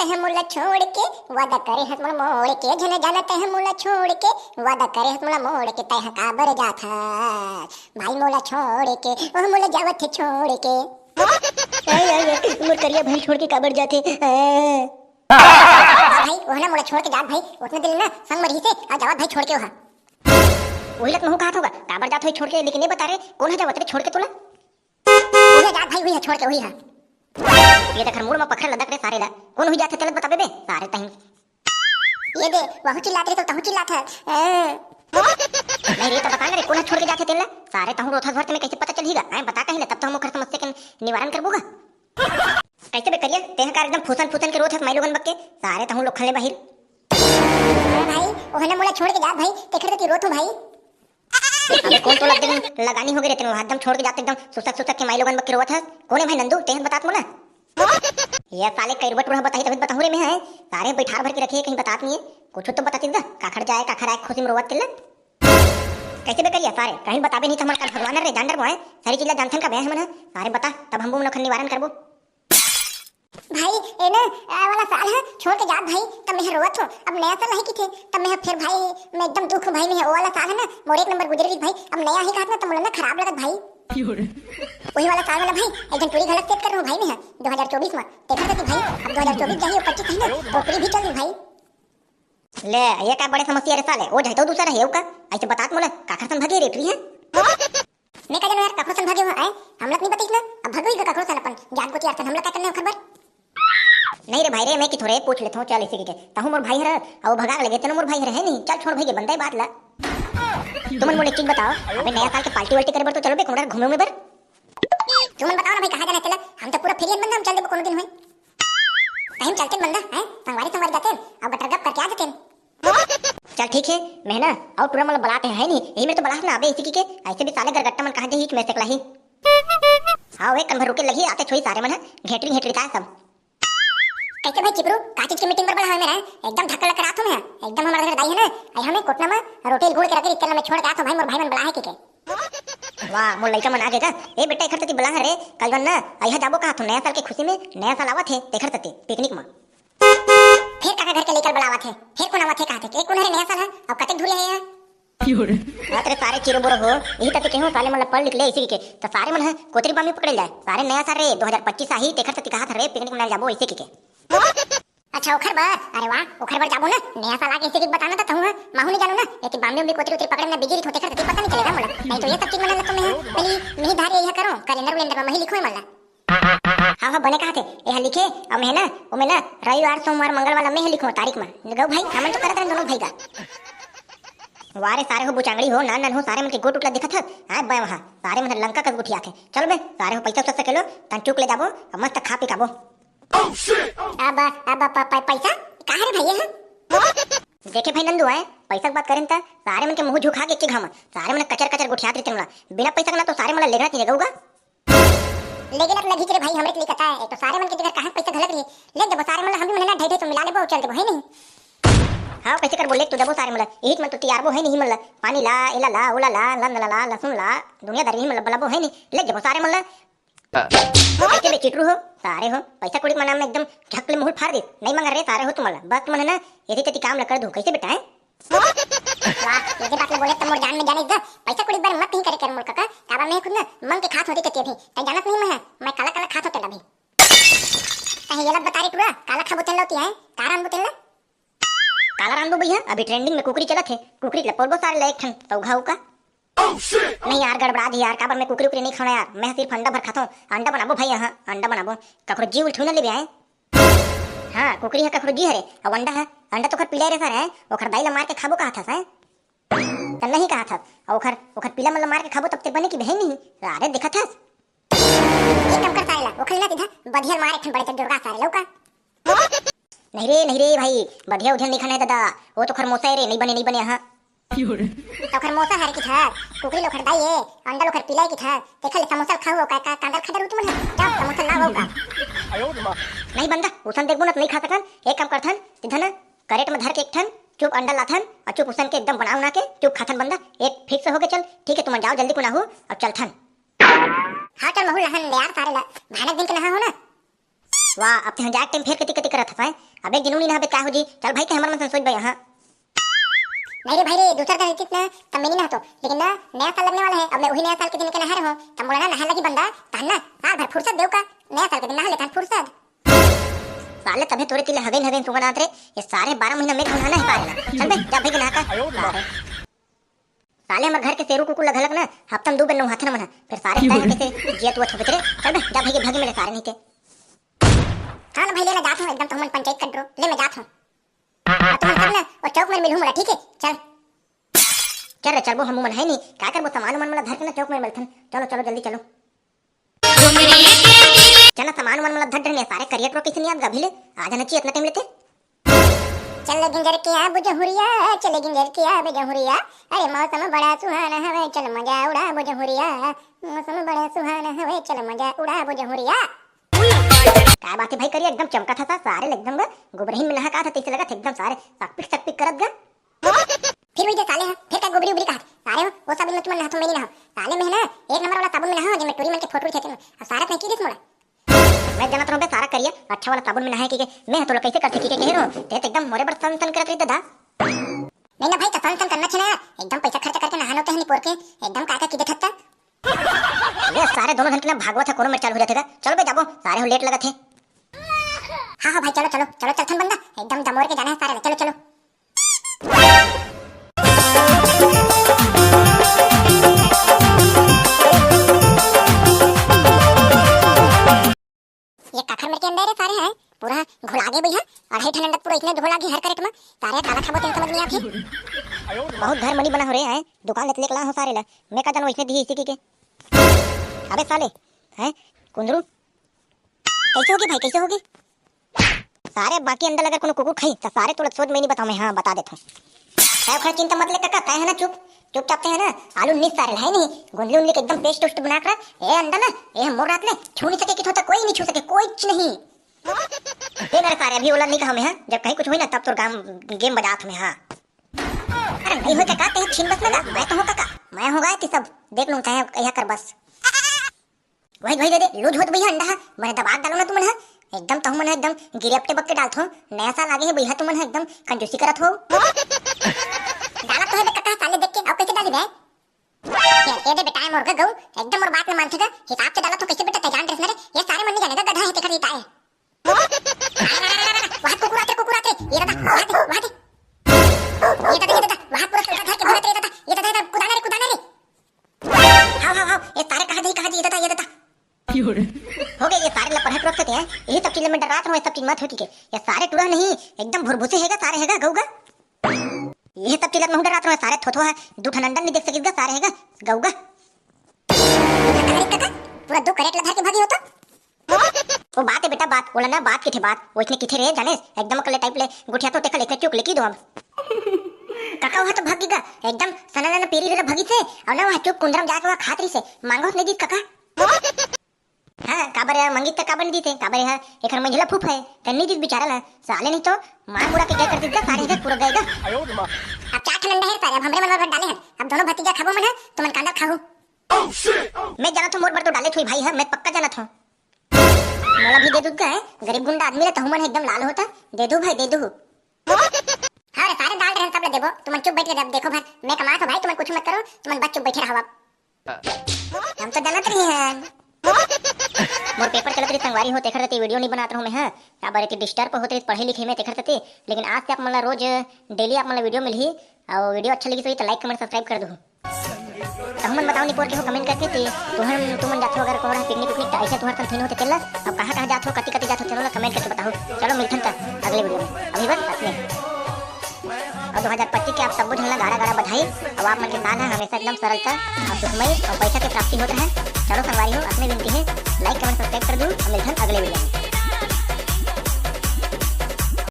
हैं मुला छोड़ के, वादा करे हस मुला मोड़ के, जने जानते हैं मुला छोड़ के, वादा करे हस मुला मोड़ के, तय काबर जाथा भाई मुला छोड़ के, ओह मुला जावत थे छोड़ के। मोर करिया भाई छोड़ के काबर जाथे। भाई ओह ना मुला छोड़ के जात भाई, उतने दिन ना संग मरही से आ जावत भाई छोड़ के ओहा। वही लत महू कहात होगा काबर जात होई छोड़ के, लेकिन ये बता रे कौन है जावत रे छोड़ के तोला। ओहे जात भाई हुई है छोड़ के हुई है। ये देख मुड़ में पकड़ लदक रे सारे ला कौन हुई जाथे चलत बताबे बे सारे तही। ये दे वहु चिल्लात रे तो तहु चिल्लात है। नहीं रे तो बता रे कौन छोड़ के जाथे तेला सारे तहु रोथा भर में कैसे पता चलहीगा। मैं बता कहीं तब तो हम ओकर समस्या के निवारण करबोगा। कैसे बे करिया तेह कार एकदम फूसन फूसन के रोथ है माई लोगन बक्के सारे तहु लोग खले बाहिर। भाई ओहने मोला छोड़ के जात भाई तेखर तो रोथू भाई। अबे कौन तो लगानी हो गई रे तेरे एकदम छोड़ के जाते एकदम सुसक सुसक के माई लोगन बक्के रोवत है। कौन है भाई नंदू तेह बतात मोला। ये साले करवट रोह बताई तभी बताहू रे मैं है सारे बैठार भर के रखे कहीं बतात नहीं है कुछ तो बता चिंदा काखड़ जाए काखड़ आए खुशी में रोवत तिल्ला। कैसे बे करिया सारे कहीं बताबे नहीं तो हमार का भगवान रे जानडर मोए सारी चीज जानथन का बे हमन सारे बता तब हम लोग निवारण करबो। भाई ए ना वाला साल है छोड़ के जात भाई तब मैं रोवत हूं। अब नया साल नहीं की थे तब मैं फिर भाई मैं एकदम दुख भाई में वो वाला साल है ना मोर एक नंबर गुजर गई भाई। अब नया ही कहत ना तो मुझे ना खराब लगत भाई। वही वाला साल वाला भाई एकदम पूरी गलत सेट कर रहा हूं भाई मैं 2024 में देखा था भाई। अब 2024 जाइए 25 है ना तो पूरी भी चल भाई। ले ये का बड़े समस्या रे साले ओ जाई तो दूसरा है का ऐसे बतात मोला काखड़ सन भागे रे फ्री है। मैं का जानो यार काखड़ सन भागे हो आए हम लोग नहीं बताइस ना अब भगोई का काखड़ सन अपन जान को यार हम लोग का करने खबर नहीं रे भाई रे मैं कि थोड़े पूछ लेता हूं चल इसी के ताहू मोर भाई हर और भगा लगे तेनो मोर भाई हर है नहीं चल छोड़ भाई के बंदा बात ला। तुमन मोले एक चीज बताओ अबे नया साल के पार्टी वार्टी करे बर तो चलो बे कोमरा घूमे में बर। तुमन बताओ ना भाई कहां जाना चला हम तो पूरा फेरियन बंदा हम चल दे कोनो दिन होई टाइम चलते बंदा है संगवारी जाते अब बटर गप करके आ जाते। चल ठीक है मैं ना और पूरा मतलब बुलाते हैं नहीं यही मेरे तो बुला ना अबे इसी के ऐसे भी साले गरगट्टा मन कहां दे ही मैं से कलाही। हां वे कन भर रुके लगी आते छोई सारे मन है घेटरी घेटरी का सब। कैसे भाई चिपरू काचिज की मीटिंग पर बड़ा है मेरा एकदम धक्का लग रहा था मैं एकदम हमारे घर दाई है ना आई हमें कोटना में रोटी गुड़ के रखे इतना मैं छोड़ के आता भाई मोर भाई मन बुला है के। वाह मोर लइका मन आ गएगा ए बेटा इखर तती बुला रे कल वन ना आइहा जाबो का नया साल के खुशी में नया साल आवत है देखर तती पिकनिक में फिर काका घर के लेकर बुलावा थे फिर कौन आवत है कहा थे एक कौन है नया साल है अब कते धुले है यार तेरे सारे चिरो बोरो हो यही तक कहूं साले मतलब पढ़ लिख ले इसी के तो सारे मन है कोतरी बामी पकड़ जाए सारे नया साल रे 2025 आई देखर तती कहा था रे पिकनिक में जाबो इसी के। अच्छा ओखर बार अरे वाह ओखर बार जाबो ना नया साल आके इसी के बताना था कहूं माहू नहीं जानो ना ये बाम्बे में कोतरी उतरी पकड़ने बिजली होते कर पता नहीं चलेगा मोला नहीं तो ये सब चीज मन लगता मैं पहली नहीं धारे यह करो कैलेंडर कैलेंडर में ही लिखो मला। हां हां बने कहा थे यह लिखे अब मैं ना ओ मैं ना रविवार सोमवार मंगलवार में ही लिखो तारीख में गो भाई हमन तो करत रहे दोनों भाई का वारे सारे हो बुचांगड़ी हो नान नान हो सारे मन के गोट उटला दिखत है हां बय वहां सारे मन लंका का गुठिया के चल बे सारे हो पैसा सस्ता केलो तन चुक ले जाबो मस्त खा पी खाबो। अब पैसा कहां रे भैया है देखे भाई नंदू है पैसा की बात करें ता सारे मन के मुंह झुका के घाम सारे मन कचर कचर गुठियात रहते बिना पैसा का ना तो सारे मन लेगना नहीं लगेगा लेकिन अब लगी रे भाई हमरे के लिए कथा है तो सारे मन के जगह कहां पैसा घलक रही ले जब सारे मन हम भी मन ना ढाई तो मिला लेबो चल देबो है नहीं। हां कैसे कर बोले तू दबो सारे मन एक मन तो तैयार बो है नहीं मन पानी ला इला ला उला ला लन ला लहसुन ला दुनियादारी ही मन बलाबो है नहीं ले जब सारे मन कैसे बे चिटरू हो सारे हो पैसा कुड़ी मना में एकदम झकले मुंह फाड़ दे नहीं मंगा रे सारे हो तुमला बस तुमने ना यदि तती काम ल कर दूं कैसे बेटा है। वाह ये बात ले बोले तुम मोर जान में जाने दा पैसा कुड़ी बार मत ही करे कर मोर काका काबा मैं खुद ना मन के खात होती तती थी तै जानत नहीं मैं काला काला खात होते अभी कहीं ये लग बता रही पूरा काला खा बोतल होती है कारण बोतल ना काला रांदो भैया अभी ट्रेंडिंग में कुकरी चलत है कुकरी के पोलबो सारे लाइक ठन तो घाऊ का नहीं यार गड़बड़ा दी यार काबर मैं कुकरी उकरी नहीं खाना यार मैं सिर्फ अंडा भर खाता हूं अंडा बनाबो भाई हां अंडा बनाबो कखरो जीव उठू ना ले आए हां कुकरी है कखरो जी हरे और अंडा है अंडा तो खर पिला रे सर है ओखर दाई ला मार के खाबो कहा था सर तब नहीं कहा था और ओखर ओखर पिला मतलब मार के खाबो तब ते बने की बहन नहीं अरे देखा था ये कम कर सारेला ओखर ना सीधा बढ़िया मारे ठन बड़े दुर्गा सारे लौका नहीं रे भाई बढ़िया उधर नहीं खाना है दादा वो तो खर मोसा रे नहीं बने हां तो खर मोसा हर की था कुकरी लोखर दाई है अंडा लोखर पिलाई की था देखल समोसा खाओ का कांदा खदर उठ मन जा समोसा लाओ का नहीं बंदा उसन देखबो ना नहीं खा सकन एक काम करथन सीधा ना करेट में धर के एक ठन चुप अंडा लाथन और चुप उसन के एकदम बनाऊ ना के चुप खाथन बंदा एक फिक्स हो के चल ठीक है तुम जाओ जल्दी को ना हो और चलथन हां चल महू लहन यार सारे ला भानक दिन के नहा हो ना वाह अब ते जाट टाइम फेर कति कति करत हफाय अबे गिनूनी ना बे का हो जी चल भाई के हमर मन सोच बे हां नहीं रे भाई रे दूसरा का रहती ना तब मैं नहीं नहातो लेकिन ना नया साल लगने वाला है अब मैं वही नया साल के दिन के नहा रहा हूं तब बोला ना नहा लगी बंदा तहना साल भर फुर्सत देव का नया साल के दिन नहा लेता फुर्सत साले तबे तोरे तिले हवेन हवेन सुगन आत रे ये सारे 12 महीना में नहाना है पारेला चल बे जा भाई के नहा का साले हमर घर के सेरू कुकुर लगलक ना हफ्तम 2 बेर नो हाथ न मना फिर सारे टाइम कैसे जियत हुआ थोपे रे चल बे जा भाई के भागे मेरे सारे नहीं के हां ना भाई ले मैं जाता हूं एकदम तुम पंचायत कर दो ले मैं जाता हूं तुम सब ना और चौक में मिलूं मला ठीक है चल चल रे चल वो हम मन है नहीं का कर वो सामान मन मला धर के ना चौक में मिलथन चलो चलो जल्दी चलो चल सामान मन मला धर ढने सारे करियर प्रो किसी नहीं याद गभिले आ जाना चाहिए इतना टाइम लेते चल गिंजर के आ बुजहुरिया चल गिंजर के आ बुजहुरिया अरे मौसम बड़ा सुहाना है चल मजा उड़ा बुजहुरिया मौसम बड़ा सुहाना है चल मजा उड़ा बुजहुरिया काय बात है भाई करिए एकदम चमका था सारे एकदम गोबरहीन में नहा का था तैसे लगा था एकदम सारे सकपिक करत गा फिर वही जो साले हैं फिर का गोबरी उबरी कहा सारे हो वो साबुन में तुम नहा तो मैं नहीं नहा साले में है ना एक नंबर वाला साबुन में नहा जो मैं टोरी में के फोटो खींचे और सारा फेंकी दिस मोड़ा मैं जानत रहूं बे सारा करिए अच्छा वाला साबुन में नहाए के मैं तो कैसे करते की के कह रहो ते एकदम मोरे पर सन सन करत रही दादा नहीं ना भाई तो सन करना चाहिए एकदम पैसा खर्च करके नहानो तो है नहीं पोर के एकदम काका की देखता ये सारे दोनों घंटे ना भागवत है कोनो में चालू हो जाते चलो बे जाबो सारे हो लेट लगत है हाँ भाई चलो चलो चलो चलथन बंदा एकदम दमोर के जाना है सारे चलो चलो ये कखर मेरे के अंदर है सारे हैं पूरा घोला गए भैया अढ़ाई ठंडक पूरा इतने घोला गई हर करेट में सारे काला खाबो तो समझ नहीं आती बहुत घर मनी बना हो रहे हैं दुकान लेते लेके ला हो सारे ला मैं का जानो इसने दी इसी के अबे साले हैं कुंदरू कैसे होगी भाई कैसे होगी सारे बाकी अंदर अगर कोनो कुकुर खाई तो सारे तोड़ सोच में नहीं बताऊं मैं हां बता देता हूं काय खा चिंता मत ले काका काय है ना चुपचाप है ना आलू निस सारे है नहीं गुंडली उंडली एकदम पेस्ट टोस्ट बना कर ए अंडा ना ए मोर रात ले छू नहीं सके कि होता कोई नहीं छू सके कोई नहीं ते मेरे सारे अभी वाला नहीं कहा मैं हां जब कहीं कुछ हुई ना तब तो गेम बजात में हां अरे नहीं हो काका ते छीन बस लगा मैं तो हो काका मैं हो गया ती सब देख लूं चाहे यहां कर बस वही दे लूज होत भैया अंडा मैं दबा डालूं ना तुम ना एकदम तो मन एकदम गिरफ्टे बक के डालत हो नया साल आगे है भैया तुम मन एकदम कंजूसी करत हो डाला तो है बे काका साले देख के अब कैसे डाली बे ये दे बेटा मोर गऊ एकदम और बात न मानतेगा हिसाब से डाला तो कैसे बेटा जान ड्रेस मेरे ये सारे मन नहीं जानेगा गधा है ते खरीदा है वहां कुकुराते ये दादा वहां ये दादा वहां पूरा गधा के भरत रे दादा ये दादा कुदाना रे हां ये सारे कहां जी ये दादा हो गए ये सारे लपड़ हट रखते हैं यही सब चीजें में डरात हूं सब चीज मत हो ठीक है ये सारे टुरा नहीं एकदम भुरभुसे हैगा सारे हैगा गऊगा ये सब चीज में डरात हूं सारे थोथो है दू ठनंडन नहीं देख सकेगा सारे हैगा गऊगा पूरा दो करेट लधा के भागी होता वो बात है बेटा बात बोला ना बात किथे बात वो इतने किथे रे जाने एकदम कले टाइप ले गुठिया तो टेकल एक चुक लेकी दो अब काका वहां तो भागीगा एकदम सनन पेरी रे भागी से और ना वहां चुप कुंदरम जाके वहां खातरी से मांगो नहीं दी काका हां काबर मंगी तक काबर दी थे काबर है एकर मंझला फूफ है कन्नी दी बेचारा ना साले नहीं तो मार मुड़ा के क्या कर देगा सारे इधर पूरा गएगा अब चार ठंडा है सारे अब हमरे मन में डाले हैं अब दोनों भतीजा खाबो मन है तो मन कांदा खाऊ मैं जाना था मोर पर तो डाले थोई भाई है मैं पक्का जाना था मोला भी दे दूंगा है गरीब गुंडा आदमी रे तो मन एकदम लाल होता दे दो भाई दे दो हां सारे डाल रहे हैं सब ले देबो तुम चुप बैठ के देखो भाई मैं कमा तो भाई तुम कुछ मत करो तुम बस चुप बैठे रहो अब हम तो जानत नहीं है मोर पेपर चलत रही संगवारी हो तेखर रहते वीडियो नहीं बनात रहूं मैं हां का बारे के डिस्टर्ब होते पढ़े लिखे में तेखर रहते लेकिन आज से आप मला रोज डेली आप मला वीडियो मिलही और वीडियो अच्छा लगी तो लाइक कमेंट सब्सक्राइब कर दो तो हम बताओ नहीं पोर के हो कमेंट करके थे तुम जाते हो अगर कोड़ा पिकनिक पिकनिक ऐसे तुम्हारा थीन होते चल अब कहां जाते हो कति जाते हो चलो कमेंट करके बताओ चलो मिलथन का अगले वीडियो में अभी बस अपने और 2025 के आप सब झलना गाड़ा बधाई अब आप मन के साथ है हमेशा एकदम सरलता और सुखमय और पैसा की प्राप्ति होता है चलो संगवारी हो अपने विनती है लाइक कमेंट सब्सक्राइब कर दूं और मिलथन अगले वीडियो में।